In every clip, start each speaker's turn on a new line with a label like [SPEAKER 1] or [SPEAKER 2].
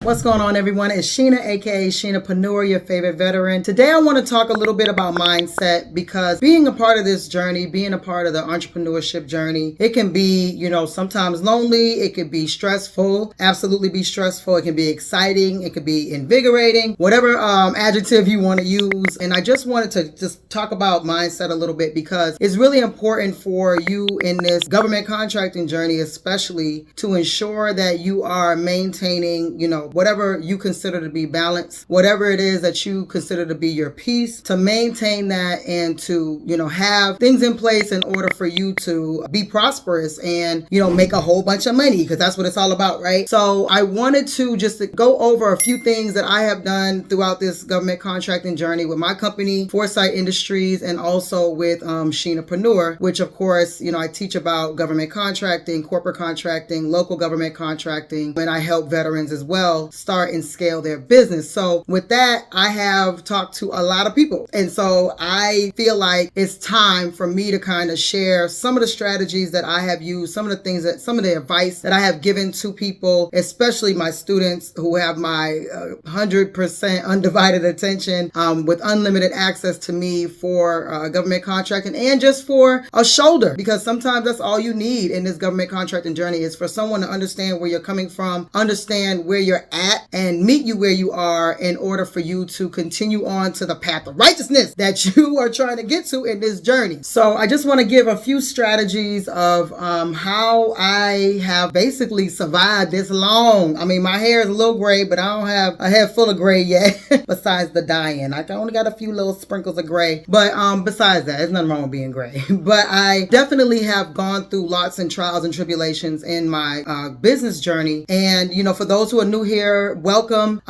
[SPEAKER 1] What's going on, everyone? It's Sheena, aka Sheenapreneur, your favorite veteran. Today I want to talk a little bit about mindset, because being a part of this journey, being a part of the entrepreneurship journey, it can be, sometimes lonely, it could be stressful, absolutely be stressful, it can be exciting, it could be invigorating, whatever adjective you want to use. And I just wanted to just talk about mindset a little bit, because it's really important for you in this government contracting journey, especially to ensure that you are maintaining, whatever you consider to be balance, whatever it is that you consider to be your peace, to maintain that and to, have things in place in order for you to be prosperous and, make a whole bunch of money, because that's what it's all about, right? So I wanted to just go over a few things that I have done throughout this government contracting journey with my company, Foresight Industries, and also with Sheenapreneur, which of course, I teach about government contracting, corporate contracting, local government contracting, and I help veterans as well start and scale their business. So with that, I have talked to a lot of people. And so I feel like it's time for me to kind of share some of the strategies that I have used, some of the advice that I have given to people, especially my students who have my 100% undivided attention, with unlimited access to me for government contracting and just for a shoulder, because sometimes that's all you need in this government contracting journey is for someone to understand where you're coming from, understand where you're at, and meet you where you are in order for you to continue on to the path of righteousness that you are trying to get to in this journey. So I just want to give a few strategies of how I have basically survived this long. I mean, my hair is a little gray, but I don't have a head full of gray yet, besides the dyeing. I only got a few little sprinkles of gray, but besides that, there's nothing wrong with being gray. But I definitely have gone through lots and trials and tribulations in my business journey. And, for those who are new here, welcome,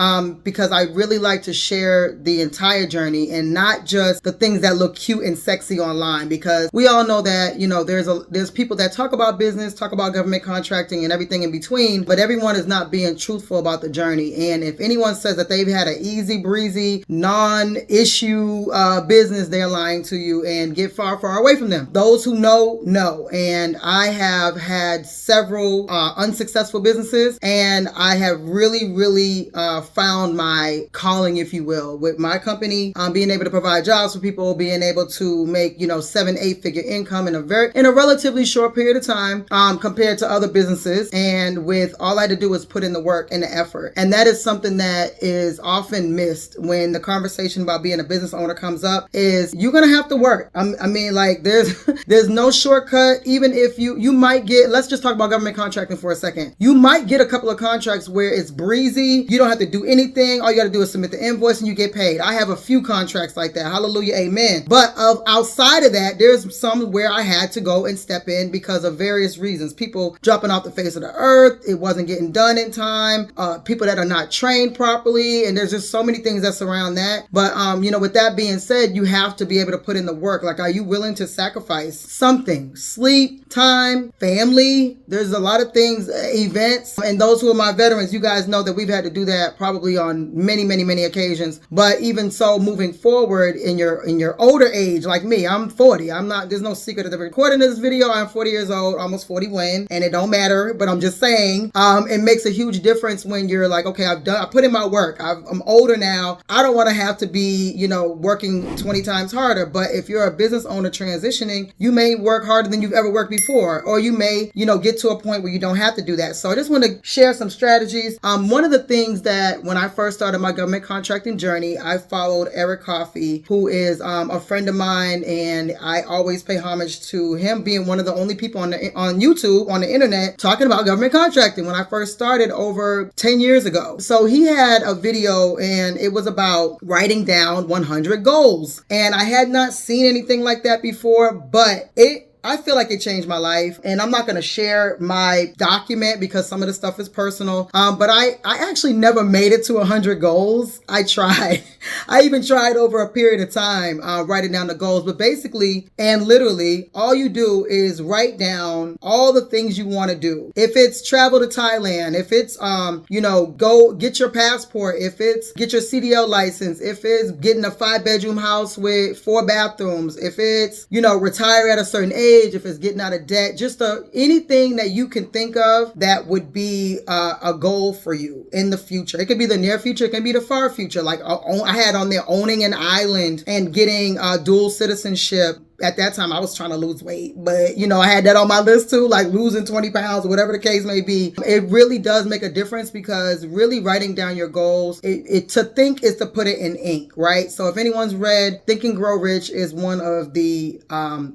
[SPEAKER 1] because I really like to share the entire journey and not just the things that look cute and sexy online, because we all know that, there's people that talk about business, talk about government contracting and everything in between, but everyone is not being truthful about the journey. And if anyone says that they've had an easy breezy, non-issue business, they're lying to you, and get far, far away from them. Those who know. And I have had several unsuccessful businesses, and I have really found my calling, if you will, with my company, being able to provide jobs for people, being able to make, 7-8 figure income in a relatively short period of time, compared to other businesses. And with all I had to do was put in the work and the effort. And that is something that is often missed when the conversation about being a business owner comes up, is you're going to have to work. I mean, like there's no shortcut. Even if you might get, let's just talk about government contracting for a second. You might get a couple of contracts where it's breezy. You don't have to do anything. All you got to do is submit the invoice and you get paid. I have a few contracts like that. Hallelujah. Amen. But outside of that, there's some where I had to go and step in because of various reasons. People dropping off the face of the earth. It wasn't getting done in time. People that are not trained properly. And there's just so many things that surround that. But, with that being said, you have to be able to put in the work. Like, are you willing to sacrifice something? Sleep, time, family. There's a lot of things, events. And those who are my veterans, you guys know that we've had to do that probably on many occasions. But even so, moving forward in your older age, like me, I'm 40. There's no secret of the recording of this video. I'm 40 years old, almost 41, and it don't matter, but I'm just saying, it makes a huge difference when you're like, okay, I put in my work. I'm older now. I don't want to have to be, working 20 times harder. But if you're a business owner transitioning, you may work harder than you've ever worked before, or you may, get to a point where you don't have to do that. So I just want to share some strategies. One of the things that when I first started my government contracting journey, I followed Eric Coffey, who is a friend of mine, and I always pay homage to him being one of the only people on YouTube, on the internet, talking about government contracting when I first started over 10 years ago. So he had a video, and it was about writing down 100 goals. And I had not seen anything like that before, but I feel like it changed my life, and I'm not going to share my document because some of the stuff is personal. But I actually never made it to 100 goals. I tried. I even tried over a period of time, writing down the goals. But basically and literally, all you do is write down all the things you want to do. If it's travel to Thailand, if it's, go get your passport, if it's get your CDL license, if it's getting a 5-bedroom house with 4 bathrooms, if it's, retire at a certain age, mortgage, if it's getting out of debt, just anything that you can think of that would be a goal for you in the future. It could be the near future, it can be the far future. Like I had on there owning an island and getting dual citizenship. At that time, I was trying to lose weight, but you know, I had that on my list too, like losing 20 pounds or whatever the case may be. It really does make a difference, because really writing down your goals, to think is to put it in ink, right? So if anyone's read Think and Grow Rich, is one of the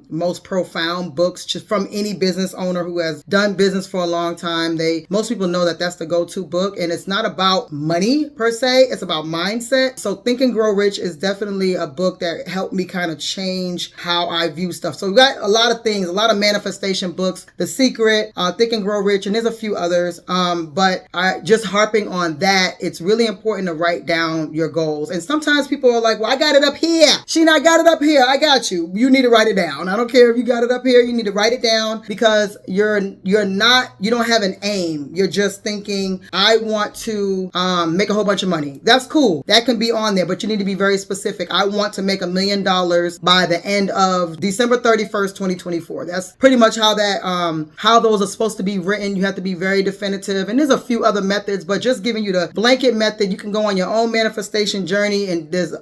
[SPEAKER 1] most profound books just from any business owner who has done business for a long time. Most people know that that's the go-to book, and it's not about money per se, it's about mindset. So Think and Grow Rich is definitely a book that helped me kind of change how I view stuff. So we got a lot of things, a lot of manifestation books, The Secret, Think and Grow Rich, and there's a few others. But just harping on that, it's really important to write down your goals. And sometimes people are like, well, I got it up here. Sheena, I got it up here. I got you. You need to write it down. I don't care if you got it up here. You need to write it down, because you don't have an aim. You're just thinking, I want to make a whole bunch of money. That's cool. That can be on there, but you need to be very specific. I want to make $1 million by the end of December 31st, 2024. That's pretty much how those are supposed to be written. You have to be very definitive. And there's a few other methods, but just giving you the blanket method. You can go on your own manifestation journey, and there's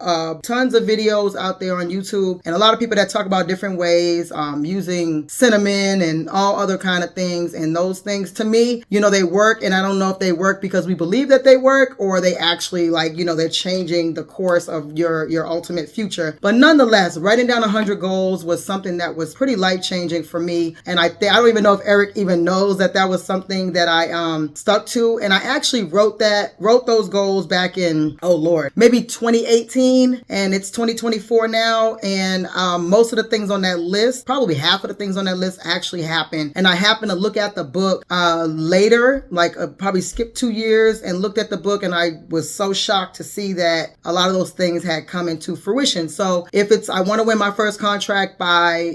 [SPEAKER 1] tons of videos out there on YouTube, and a lot of people that talk about different ways, using cinnamon and all other kind of things. And those things, to me, they work. And I don't know if they work because we believe that they work, or they actually they're changing the course of your ultimate future. But nonetheless, writing down 100 goals was something that was pretty life-changing for me. And I don't even know if Eric even knows that was something that I stuck to. And I actually wrote those goals back in, oh Lord, maybe 2018, and it's 2024 now. And most of the things on that list, probably half of the things on that list actually happened. And I happened to look at the book later, probably skipped 2 years and looked at the book, and I was so shocked to see that a lot of those things had come into fruition. So if I want to win my first contract by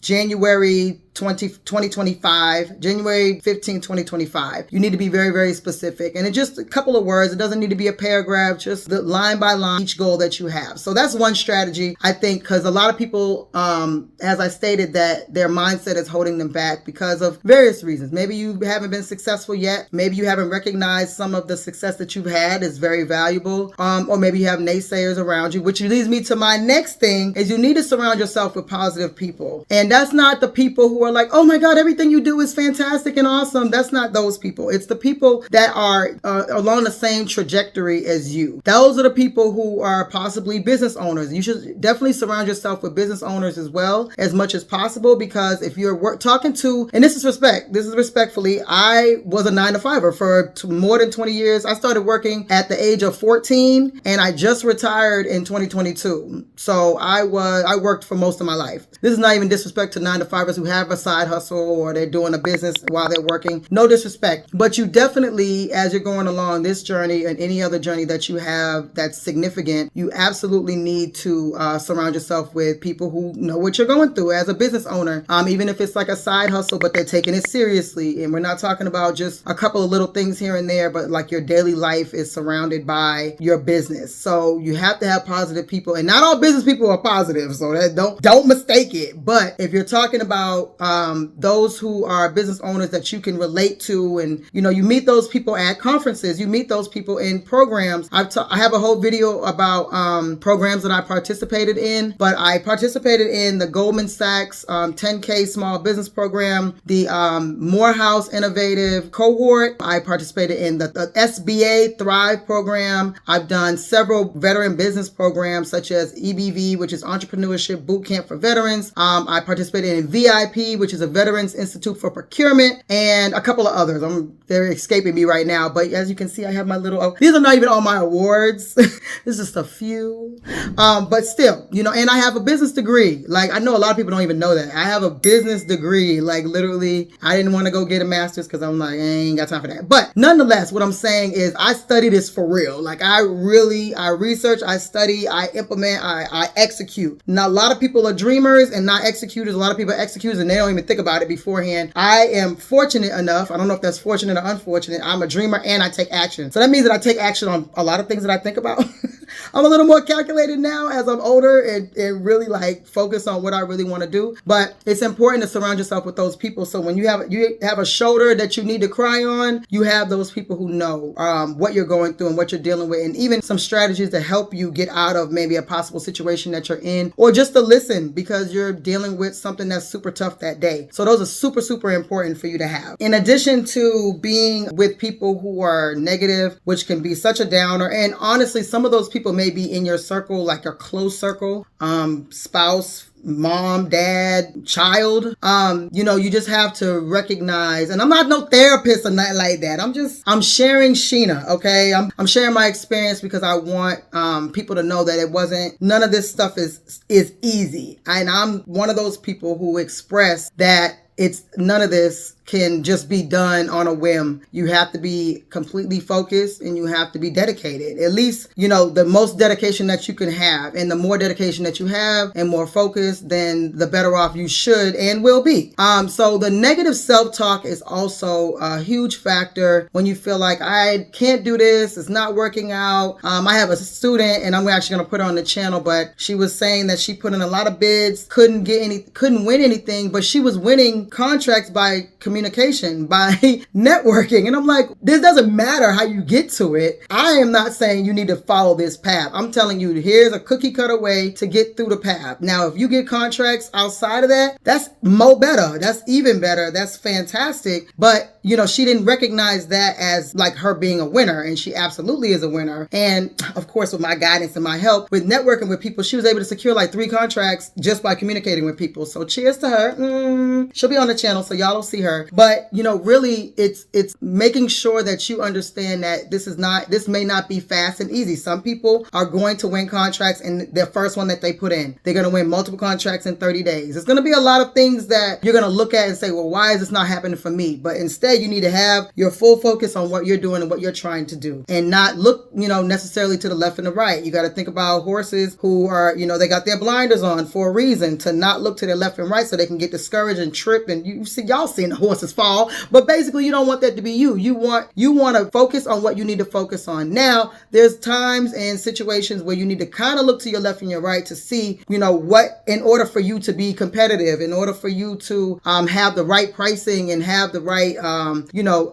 [SPEAKER 1] January 2025, January 15, 2025. You need to be very, very specific. And it's just a couple of words. It doesn't need to be a paragraph, just the line by line, each goal that you have. So that's one strategy, I think, because a lot of people, as I stated, that their mindset is holding them back because of various reasons. Maybe you haven't been successful yet. Maybe you haven't recognized some of the success that you've had is very valuable. Or maybe you have naysayers around you, which leads me to my next thing, is you need to surround yourself with positive people. And that's not the people who are like, oh my God, everything you do is fantastic and awesome. That's not those people. It's the people that are along the same trajectory as you. Those are the people who are possibly business owners. You should definitely surround yourself with business owners as well, as much as possible, because if you're talking to, and this is respectfully, I was a 9-to-5er for more than 20 years. I started working at the age of 14, and I just retired in 2022. So I worked for most of my life. This is not even disrespect to 9-to-5ers who have a side hustle or they're doing a business while they're working. No disrespect. But you definitely, as you're going along this journey and any other journey that you have that's significant, you absolutely need to surround yourself with people who know what you're going through as a business owner. Even if it's like a side hustle, but they're taking it seriously. And we're not talking about just a couple of little things here and there, but like your daily life is surrounded by your business. So you have to have positive people, and not all business people are positive. So that don't mistake it. But if you're talking about those who are business owners that you can relate to, and you meet those people at conferences, you meet those people in programs. I have a whole video about programs that I participated in, but I participated in the Goldman Sachs 10K Small Business Program, the Morehouse Innovative Cohort. I participated in the SBA Thrive Program. I've done several veteran business programs such as EBV, which is Entrepreneurship Boot Camp for Veterans. I participated in VIP, which is a Veterans Institute for Procurement, and a couple of others. They're escaping me right now, but as you can see, I have my little, these are not even all my awards. This is just a few. But still, and I have a business degree. Like, I know a lot of people don't even know that. I have a business degree. Like, literally, I didn't want to go get a master's because I'm like, I ain't got time for that. But nonetheless, what I'm saying is I study this for real. Like, I research, I study, I implement, I execute. Now, a lot of people are dreamers and not executors. A lot of people are executors and they don't even think about it beforehand. I am fortunate enough, I don't know if that's fortunate or unfortunate, I'm a dreamer and I take action. So that means that I take action on a lot of things that I think about. I'm a little more calculated now as I'm older and really like focus on what I really want to do. But it's important to surround yourself with those people. So when you have a shoulder that you need to cry on, you have those people who know what you're going through and what you're dealing with, and even some strategies to help you get out of maybe a possible situation that you're in, or just to listen because you're dealing with something that's super tough that day. So those are super, super important for you to have. In addition to being with people who are negative, which can be such a downer, and honestly, some of those people may be in your circle, like your close circle, spouse, mom, dad, child. You just have to recognize, and I'm not no therapist or nothing like that. I'm sharing Sheena, okay? I'm sharing my experience because I want people to know that none of this stuff is easy. And I'm one of those people who express that none of this can just be done on a whim. You have to be completely focused and you have to be dedicated. At least, the most dedication that you can have. And the more dedication that you have and more focus, then the better off you should and will be. So the negative self-talk is also a huge factor when you feel like I can't do this, it's not working out. I have a student, and I'm actually going to put her on the channel, but she was saying that she put in a lot of bids, couldn't win anything, but she was winning contracts by communication, by networking. And I'm like, this doesn't matter how you get to it. I am not saying you need to follow this path. I'm telling you, here's a cookie cutter way to get through the path. Now, if you get contracts outside of that, that's better. That's even better. That's fantastic. But, she didn't recognize that as like her being a winner. And she absolutely is a winner. And of course, with my guidance and my help with networking with people, she was able to secure like 3 contracts just by communicating with people. So cheers to her. She'll be on the channel, so y'all will see her. But, really it's making sure that you understand that this may not be fast and easy. Some people are going to win contracts in their first one that they put in. They're going to win multiple contracts in 30 days. There's going to be a lot of things that you're going to look at and say, well, why is this not happening for me? But instead, you need to have your full focus on what you're doing and what you're trying to do, and not look, necessarily to the left and the right. You got to think about horses who are, they got their blinders on for a reason, to not look to their left and right so they can get discouraged and trip. And y'all seen the horses fall, but basically you don't want that to be you. You want to focus on what you need to focus on. Now, there's times and situations where you need to kind of look to your left and your right to see, what, in order for you to be competitive, in order for you to have the right pricing and have the right,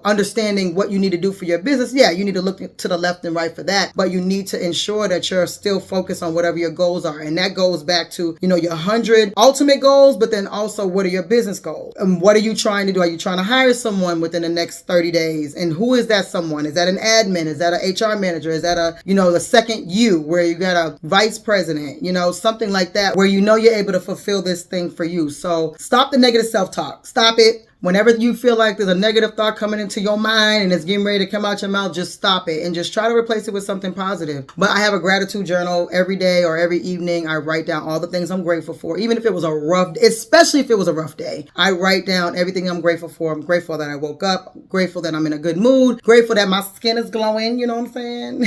[SPEAKER 1] understanding what you need to do for your business. Yeah, you need to look to the left and right for that, but you need to ensure that you're still focused on whatever your goals are. And that goes back to, your 100 ultimate goals, but then also what are your business goals? And what are you trying to do? Are you trying to hire someone within the next 30 days? And who is that someone? Is that an admin? Is that an HR manager? Is that the second you, where you got a vice president, something like that, where you're able to fulfill this thing for you. So stop the negative self-talk. Stop it. Whenever you feel like there's a negative thought coming into your mind and it's getting ready to come out your mouth, just stop it and just try to replace it with something positive. But I have a gratitude journal every day or every evening. I write down all the things I'm grateful for, even if it was a rough, especially if it was a rough day. I write down everything I'm grateful for. I'm grateful that I woke up, grateful that I'm in a good mood, grateful that my skin is glowing, you know what I'm saying?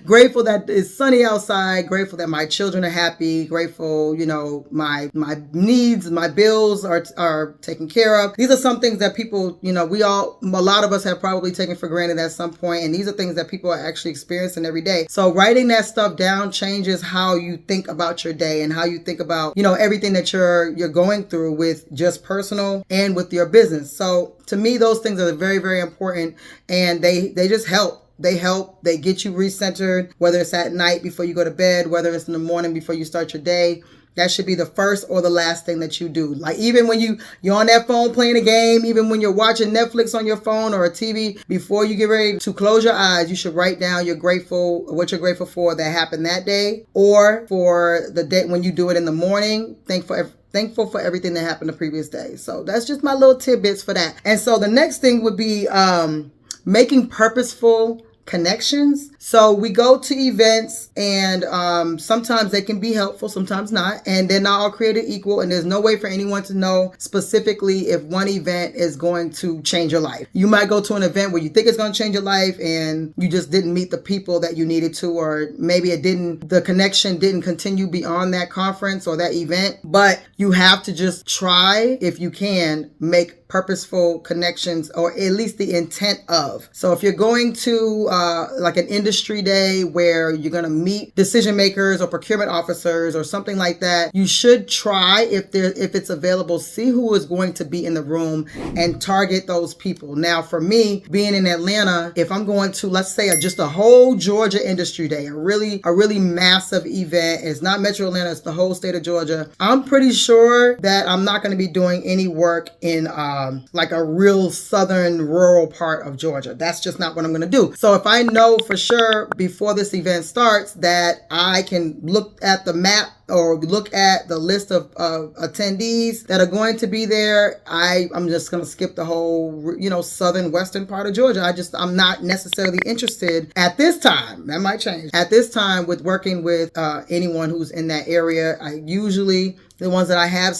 [SPEAKER 1] Grateful that it's sunny outside, grateful that my children are happy, grateful, my needs, my bills are taken care of. These are some things that people, a lot of us have probably taken for granted at some point, and these are things that people are actually experiencing every day. So writing that stuff down changes how you think about your day and how you think about, everything that you're going through with just personal and with your business. So to me, those things are very, very important, and they just help. They get you recentered, whether it's at night before you go to bed, whether it's in the morning before you start your day. That should be the first or the last thing that you do. Like even when you're on that phone playing a game, even when you're watching Netflix on your phone or a TV, before you get ready to close your eyes, you should write down what you're grateful for that happened that day, or for the day when you do it in the morning. Thankful for everything that happened the previous day. So that's just my little tidbits for that. And so the next thing would be making purposeful connections. So we go to events, and sometimes they can be helpful, sometimes not, and they're not all created equal, and there's no way for anyone to know specifically if one event is going to change your life. You might go to an event where you think it's going to change your life and you just didn't meet the people that you needed to, or maybe the connection didn't continue beyond that conference or that event. But you have to just try, if you can, make purposeful connections, or at least the intent of. So if you're going to like an industry day where you're going to meet decision makers or procurement officers or something like that, you should try, if it's available, see who is going to be in the room and target those people. Now, for me, being in Atlanta, if I'm going to, let's say, just a whole Georgia industry day, a really massive event, it's not Metro Atlanta, it's the whole state of Georgia, I'm pretty sure that I'm not going to be doing any work in like a real southern rural part of Georgia. That's just not what I'm going to do. So if I know for sure before this event starts that I can look at the map or look at the list of attendees that are going to be there, I'm just going to skip the whole, southern western part of Georgia. I'm not necessarily interested at this time. That might change. At this time, with working with anyone who's in that area, I usually, the ones that I have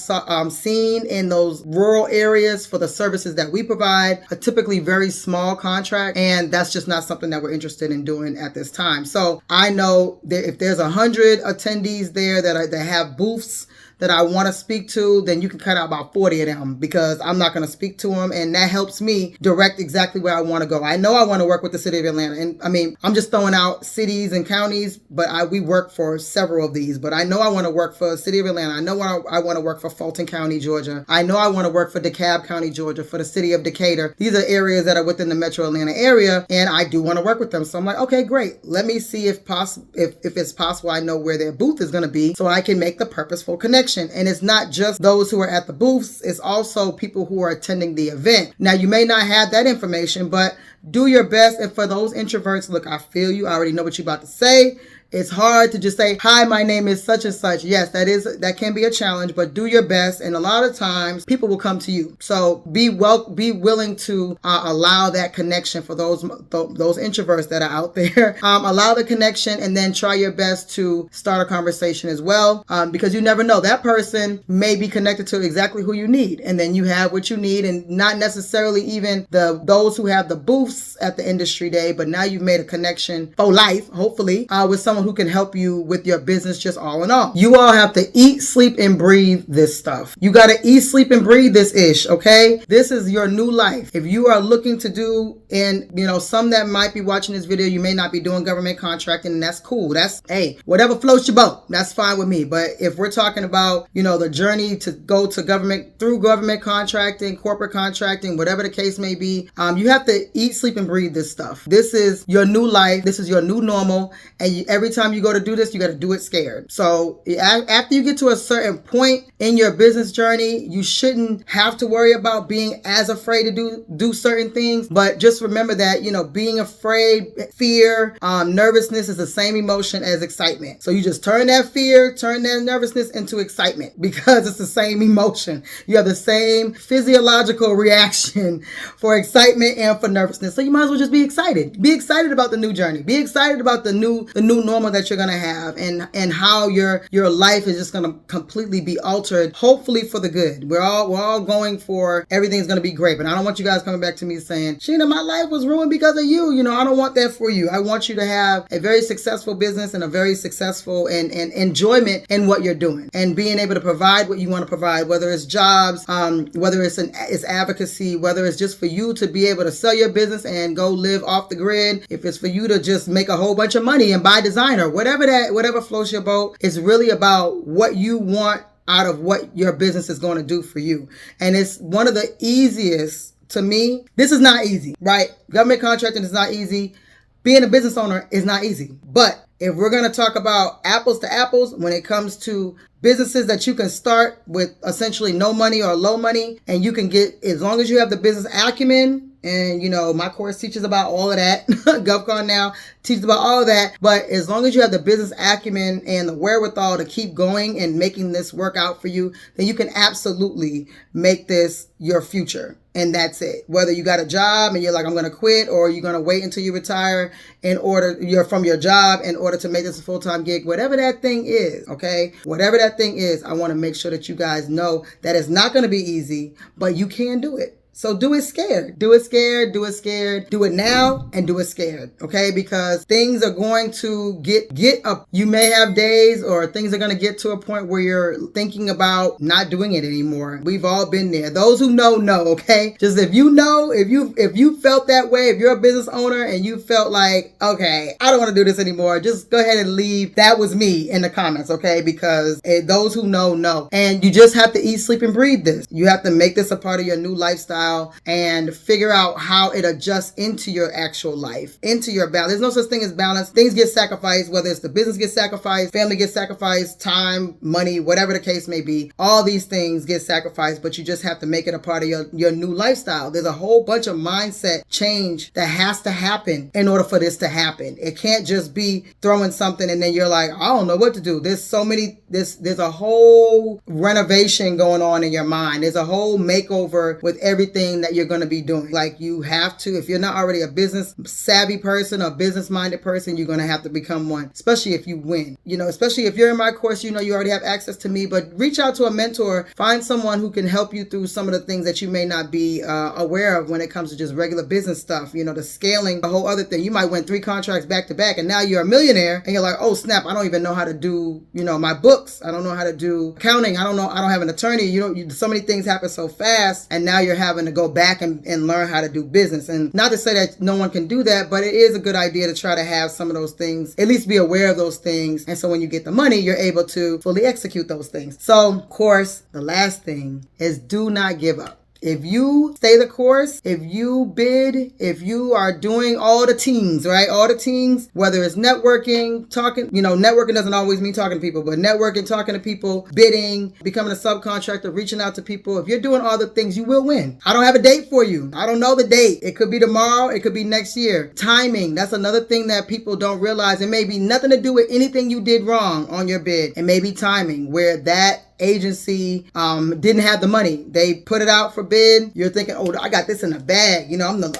[SPEAKER 1] seen in those rural areas for the services that we provide, are typically very small contract, and that's just not something that we're interested in doing at this time. So I know that if there's 100 attendees there that have booths that I want to speak to, then you can cut out about 40 of them, because I'm not going to speak to them, and that helps me direct exactly where I want to go. I know I want to work with the city of Atlanta, and I mean, I'm just throwing out cities and counties, but we work for several of these. But I know I want to work for the city of Atlanta. I know I want to work for Fulton County, Georgia. I know I want to work for DeKalb County, Georgia, for the city of Decatur. These are areas that are within the Metro Atlanta area, and I do want to work with them. So I'm like, okay, great. Let me see if it's possible I know where their booth is going to be, so I can make the purposeful connection. And it's not just those who are at the booths, it's also people who are attending the event. Now, you may not have that information, but do your best. And for those introverts, look, I feel you. I already know what you're about to say. It's hard to just say, hi, my name is such and such. Yes, that can be a challenge, but do your best. And a lot of times people will come to you. So be willing to allow that connection for those introverts that are out there. Allow the connection, and then try your best to start a conversation as well. Because you never know, that person may be connected to exactly who you need. And then you have what you need, and not necessarily even those who have the booths at the industry day, but now you've made a connection for life, hopefully, with someone who can help you with your business, just all in all. You all have to eat, sleep, and breathe this stuff. You got to eat, sleep, and breathe this ish, okay? This is your new life. If you are looking to do, and some that might be watching this video, you may not be doing government contracting, and that's cool. That's, hey, whatever floats your boat. That's fine with me. But if we're talking about, the journey to go to government, through government contracting, corporate contracting, whatever the case may be, you have to eat, sleep, and breathe this stuff. This is your new life. This is your new normal. And every time you go to do this, you got to do it scared. So after you get to a certain point in your business journey, you shouldn't have to worry about being as afraid to do certain things. But just remember that, being afraid, fear, nervousness is the same emotion as excitement. So you just turn that fear, turn that nervousness into excitement, because it's the same emotion. You have the same physiological reaction for excitement and for nervousness. So you might as well just be excited. Be excited about the new journey. Be excited about the new normal that you're going to have, and how your life is just going to completely be altered, hopefully for the good. We're all going for everything's going to be great, but I don't want you guys coming back to me saying, Sheena, my life was ruined because of you. I don't want that for you. I want you to have a very successful business and a very successful and enjoyment in what you're doing, and being able to provide what you want to provide, whether it's jobs, whether it's advocacy, whether it's just for you to be able to sell your business and go live off the grid, if it's for you to just make a whole bunch of money and buy designer, whatever floats your boat. It's really about what you want out of what your business is going to do for you. And it's one of the easiest, to me. This is not easy, right? Government contracting is not easy. Being a business owner is not easy. But if we're going to talk about apples to apples, when it comes to businesses that you can start with essentially no money or low money, and you can get, as long as you have the business acumen, and my course teaches about all of that. GovConNOW teaches about all of that. But as long as you have the business acumen and the wherewithal to keep going and making this work out for you, then you can absolutely make this your future. And that's it. Whether you got a job and you're like, I'm going to quit, or you're going to wait until you retire you're from your job in order to make this a full-time gig, whatever that thing is, okay? Whatever that thing is, I want to make sure that you guys know that it's not going to be easy, but you can do it. So do it scared. Do it scared. Do it scared. Do it now and do it scared. Okay? Because things are going to get up. You may have days or things are going to get to a point where you're thinking about not doing it anymore. We've all been there. Those who know, okay? Just if you know, if you felt that way, if you're a business owner and you felt like, okay, I don't want to do this anymore, just go ahead and leave. That was me in the comments, okay? Because those who know. And you just have to eat, sleep, and breathe this. You have to make this a part of your new lifestyle and figure out how it adjusts into your actual life, into your balance. There's no such thing as balance. Things get sacrificed, whether it's the business gets sacrificed, family gets sacrificed, time, money, whatever the case may be. All these things get sacrificed, but you just have to make it a part of your new lifestyle. There's a whole bunch of mindset change that has to happen in order for this to happen. It can't just be throwing something and then you're like, I don't know what to do. There's a whole renovation going on in your mind. There's a whole makeover with everything that you're going to be doing. Like you have to, if you're not already a business savvy person or business minded person, you're going to have to become one, especially if you win. Especially if you're in my course, you already have access to me, but reach out to a mentor, find someone who can help you through some of the things that you may not be aware of when it comes to just regular business stuff, the scaling, the whole other thing. You might win 3 contracts back to back and now you're a millionaire and you're like, oh snap, I don't even know how to do, my books. I don't know how to do accounting. I don't have an attorney. So many things happen so fast and now you're having to go back and learn how to do business. And not to say that no one can do that, but it is a good idea to try to have some of those things, at least be aware of those things. And so when you get the money, you're able to fully execute those things. So of course, the last thing is do not give up. If you stay the course, if you bid, if you are doing all the things, right? All the things, whether it's networking, talking, networking doesn't always mean talking to people, but networking, talking to people, bidding, becoming a subcontractor, reaching out to people. If you're doing all the things, you will win. I don't have a date for you. I don't know the date. It could be tomorrow. It could be next year. Timing. That's another thing that people don't realize. It may be nothing to do with anything you did wrong on your bid. It may be timing where that agency didn't have the money. They put it out for bid. You're thinking, oh, I got this in the bag.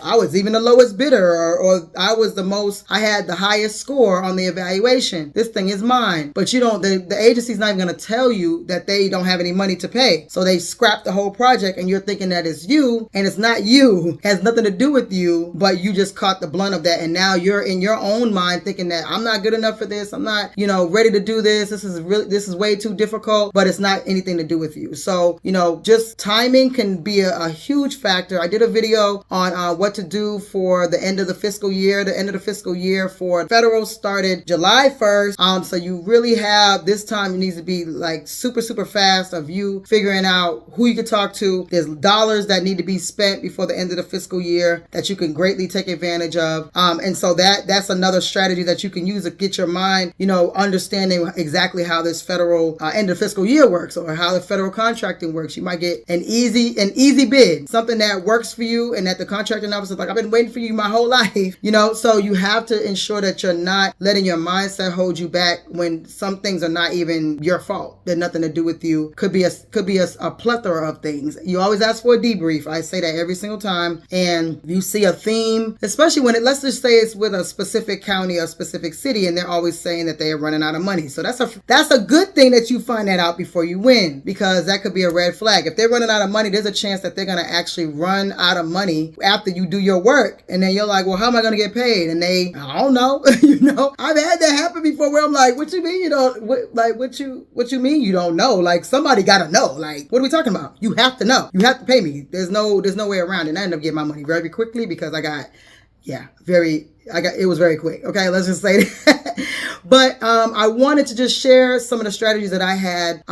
[SPEAKER 1] I was even the lowest bidder or I had the highest score on the evaluation. This thing is mine. But the agency's not even going to tell you that they don't have any money to pay. So they scrap the whole project and you're thinking that it's you and it's not you. It has nothing to do with you, but you just caught the blunt of that. And now you're in your own mind thinking that I'm not good enough for this. I'm not, ready to do this. This is way too difficult, but it's not anything to do with you. So, just timing can be a huge factor. I did a video on what to do for the end of the fiscal year. The end of the fiscal year for federal started July 1st. So you really have this time, it needs to be like super, super fast of you figuring out who you can talk to. There's dollars that need to be spent before the end of the fiscal year that you can greatly take advantage of. And so that's another strategy that you can use to get your mind, understanding exactly how this federal end of fiscal year works or how the federal contracting works. You might get an easy bid, something that works for you and that the contracting officer is like, I've been waiting for you my whole life, so you have to ensure that you're not letting your mindset hold you back when some things are not even your fault. They're nothing to do with you. Could be a plethora of things. You always ask for a debrief. I say that every single time. And you see a theme, especially when let's just say it's with a specific county or specific city and they're always saying that they are running out of money. So that's a good thing that you find that out before you win, because that could be a red flag. If they're running out of money, there's a chance that they're going to actually run out of money after you do your work. And then you're like, well, how am I going to get paid? And I don't know. I've had that happen before where I'm like, what you mean? What you mean you don't know? Like somebody got to know. Like, what are we talking about? You have to know. You have to pay me. There's no way around it. And I ended up getting my money very quickly because it was very quick. Okay, let's just say that. But I wanted to just share some of the strategies that I had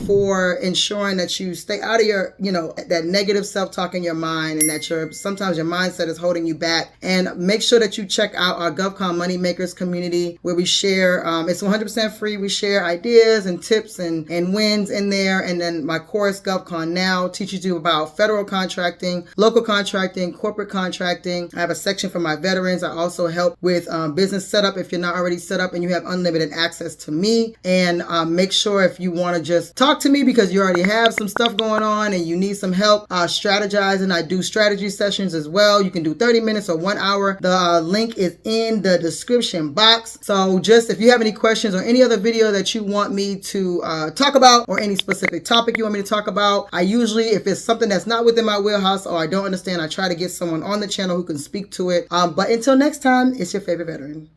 [SPEAKER 1] for ensuring that you stay out of your, that negative self-talk in your mind, and that sometimes your mindset is holding you back. And make sure that you check out our GovCon Moneymakers community where we share, it's 100% free. We share ideas and tips and wins in there. And then my course, GovConNOW, teaches you about federal contracting, local contracting, corporate contracting. I have a section for my veterans. I also help with business setup if you're not already set up and you have have unlimited access to me. And make sure if you want to just talk to me because you already have some stuff going on and you need some help strategizing. I do strategy sessions as well. You can do 30 minutes or 1 hour. The link is in the description box. So just if you have any questions or any other video that you want me to talk about, or any specific topic you want me to talk about, I usually, if it's something that's not within my wheelhouse or I don't understand, I try to get someone on the channel who can speak to it. But until next time, it's your favorite veteran.